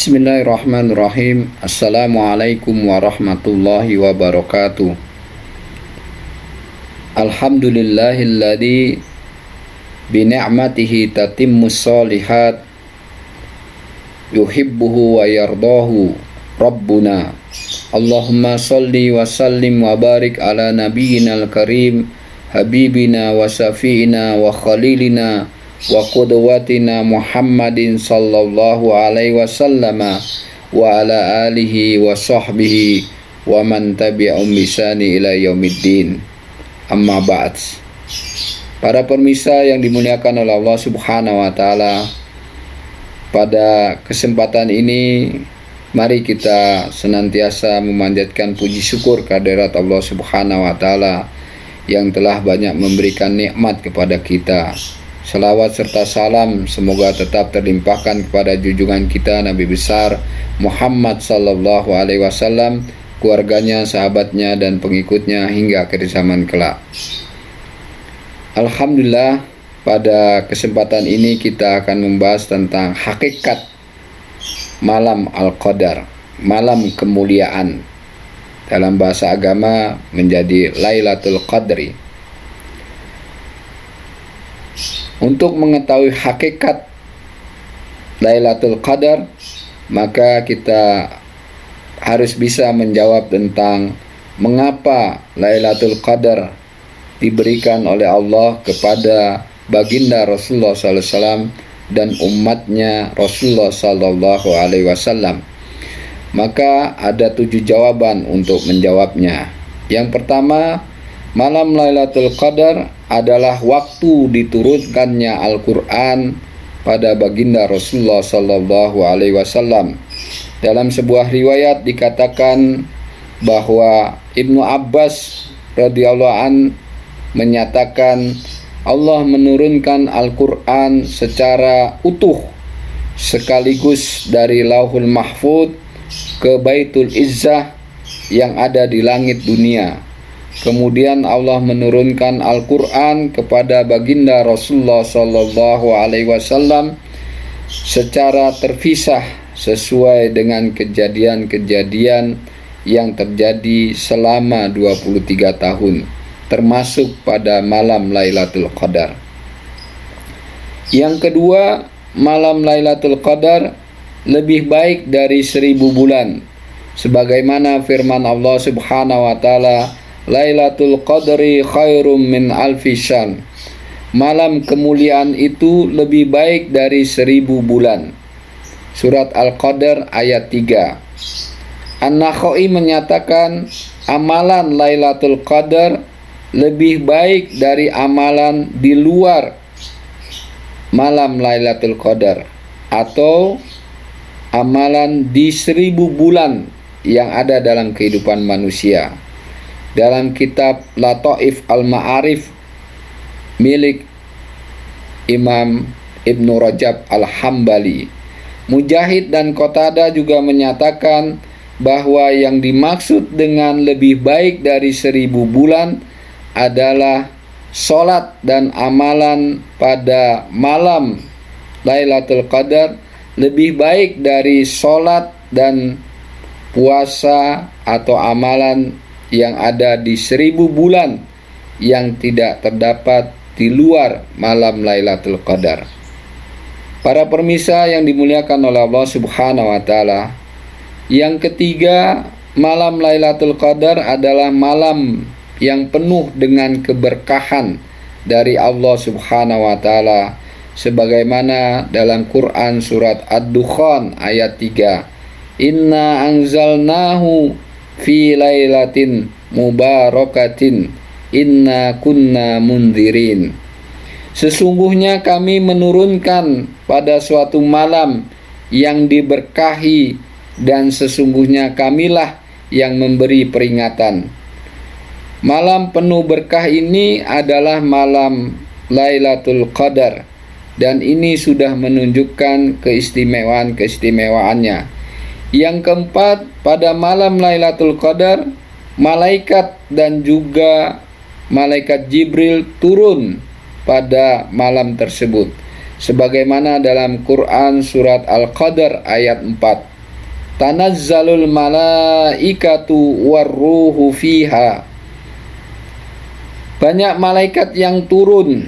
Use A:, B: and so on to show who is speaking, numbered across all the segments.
A: Bismillahirrahmanirrahim. Assalamualaikum warahmatullahi wabarakatuh. Alhamdulillahilladzi bi ni'matihi tatimmus shalihat yuhibbuhu wa yardahu Rabbuna. Allahumma salli wa sallim wa barik ala nabiyyinal karim habibina wa safiina wa khalilina wa qudwatina Muhammadin sallallahu alaihi wasallam wa ala alihi wa sahbihi wa man tabi'ahum bisani ila yaumiddin. Amma ba'd. Para pemirsa yang dimuliakan oleh Allah Subhanahu wa taala, pada kesempatan ini mari kita senantiasa memanjatkan puji syukur kehadirat Allah Subhanahu wa taala yang telah banyak memberikan nikmat kepada kita. Salawat serta salam semoga tetap terlimpahkan kepada junjungan kita Nabi besar Muhammad sallallahu alaihi wasallam, keluarganya, sahabatnya dan pengikutnya hingga akhir zaman kelak. Alhamdulillah, pada kesempatan ini kita akan membahas tentang hakikat malam Al-Qadar, malam kemuliaan. Dalam bahasa agama menjadi Lailatul Qadri. Untuk mengetahui hakikat Lailatul Qadar, maka kita harus bisa menjawab tentang mengapa Lailatul Qadar diberikan oleh Allah kepada baginda Rasulullah SAW dan umatnya Rasulullah SAW. Maka ada 7 jawaban untuk menjawabnya. Yang pertama, malam Lailatul Qadar adalah waktu diturunkannya Al-Quran pada baginda Rasulullah SAW. Dalam sebuah riwayat dikatakan bahwa Ibnu Abbas radhiyallahu an menyatakan Allah menurunkan Al-Quran secara utuh sekaligus dari Lauhul Mahfuz ke Baitul Izzah yang ada di langit dunia. Kemudian Allah menurunkan Al-Quran kepada baginda Rasulullah SAW secara terpisah sesuai dengan kejadian-kejadian yang terjadi selama 23 tahun, termasuk pada malam Lailatul Qadar. Yang kedua, malam Lailatul Qadar lebih baik dari 1000 bulan. Sebagaimana firman Allah Subhanahu wa taala, Lailatul Qadri khairum min alfi syahr. Malam kemuliaan itu lebih baik dari 1000 bulan. Surat Al-Qadar ayat 3. An-Nakhai menyatakan amalan Lailatul Qadar lebih baik dari amalan di luar malam Lailatul Qadar atau amalan di 1000 bulan yang ada dalam kehidupan manusia. Dalam kitab Lataif Al-Ma'arif milik Imam Ibnu Rajab Al-Hambali, Mujahid dan Qatadah juga menyatakan bahwa yang dimaksud dengan lebih baik dari 1000 bulan adalah sholat dan amalan pada malam Lailatul Qadar lebih baik dari sholat dan puasa atau amalan yang ada di 1000 bulan yang tidak terdapat di luar malam Lailatul Qadar. Para pemirsa yang dimuliakan oleh Allah Subhanahu wa taala, yang ketiga, malam Lailatul Qadar adalah malam yang penuh dengan keberkahan dari Allah Subhanahu wa taala, sebagaimana dalam Quran surat Ad-Dukhan ayat 3. Inna anzalnahu fi lailatin mubarakatin inna kunna mundirin. Sesungguhnya kami menurunkan pada suatu malam yang diberkahi dan sesungguhnya kamilah yang memberi peringatan. Malam penuh berkah ini adalah malam Lailatul Qadar dan ini sudah menunjukkan keistimewaan-keistimewaannya. Yang keempat, pada malam Lailatul Qadar, malaikat dan juga malaikat Jibril turun pada malam tersebut. Sebagaimana dalam Quran surat Al-Qadar ayat 4. tanazzalul malaikatu warruhu fiha. Banyak malaikat yang turun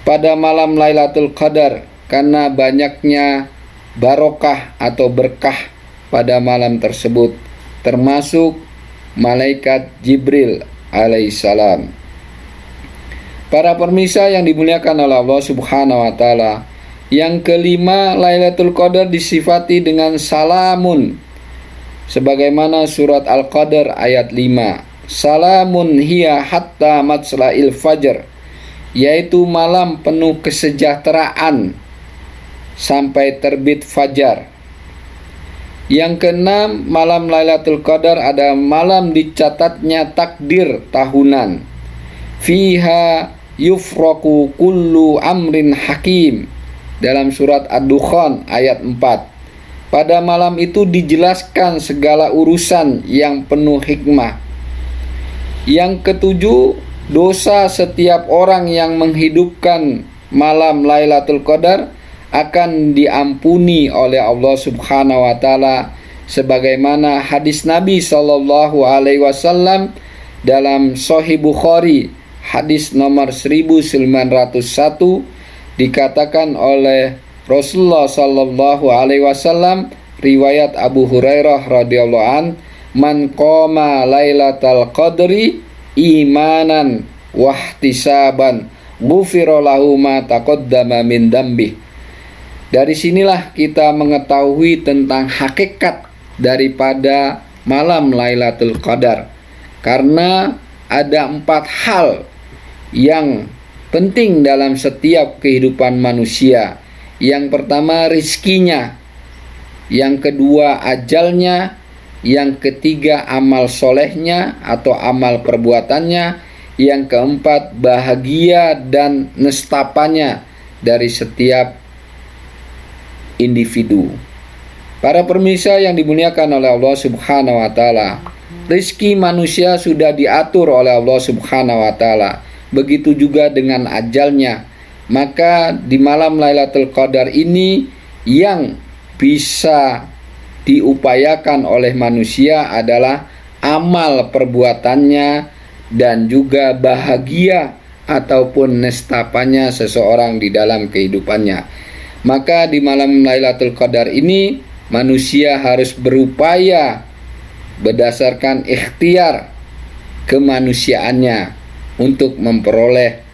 A: pada malam Lailatul Qadar karena banyaknya barokah atau berkah pada malam tersebut, termasuk malaikat Jibril alaihissalam. Para pemirsa yang dimuliakan oleh Allah Subhanahu wa taala, yang kelima, Lailatul Qadar disifati dengan salamun sebagaimana surat Al-Qadar ayat 5. Salamun hiya hatta matla'il fajr, yaitu malam penuh kesejahteraan sampai terbit fajar. Yang keenam, malam Lailatul Qadar ada malam dicatatnya takdir tahunan. Fiha yufraku kullu amrin hakim, dalam surat Ad-Dukhan ayat 4. Pada malam itu dijelaskan segala urusan yang penuh hikmah. Yang ketujuh, dosa setiap orang yang menghidupkan malam Lailatul Qadar akan diampuni oleh Allah Subhanahu wa taala sebagaimana hadis Nabi sallallahu alaihi wasallam dalam Sahih Bukhari hadis nomor 1901, dikatakan oleh Rasulullah sallallahu alaihi wasallam, riwayat Abu Hurairah radhiyallahu an, man qama lailatal qadri imanan wahtisaban ghufira lahu ma taqaddama min dambi. Dari sinilah kita mengetahui tentang hakikat daripada malam Lailatul Qadar, karena ada 4 hal yang penting dalam setiap kehidupan manusia. Yang pertama, rizkinya. Yang kedua, ajalnya. Yang ketiga, amal solehnya atau amal perbuatannya. Yang keempat, bahagia dan nestapanya dari setiap individu. Para pemirsa yang dimuliakan oleh Allah Subhanahu wa taala, rizki manusia sudah diatur oleh Allah Subhanahu wa taala. Begitu juga dengan ajalnya. Maka di malam Lailatul Qadar ini yang bisa diupayakan oleh manusia adalah amal perbuatannya dan juga bahagia ataupun nestapanya seseorang di dalam kehidupannya. Maka di malam Lailatul Qadar ini manusia harus berupaya berdasarkan ikhtiar kemanusiaannya untuk memperoleh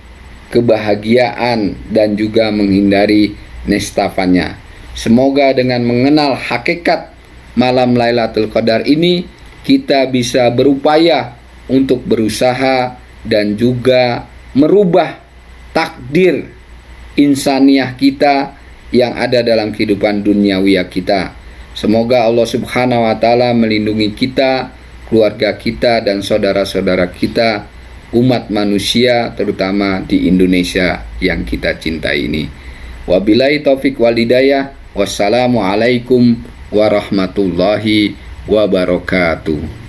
A: kebahagiaan dan juga menghindari nestapannya. Semoga dengan mengenal hakikat malam Lailatul Qadar ini, kita bisa berupaya untuk berusaha dan juga merubah takdir insaniah kita yang ada dalam kehidupan duniawiya kita. Semoga Allah Subhanahu wa taala melindungi kita, keluarga kita dan saudara-saudara kita, umat manusia terutama di Indonesia yang kita cintai ini. Wabillahi taufik wal hidayah. Wassalamualaikum warahmatullahi wabarakatuh.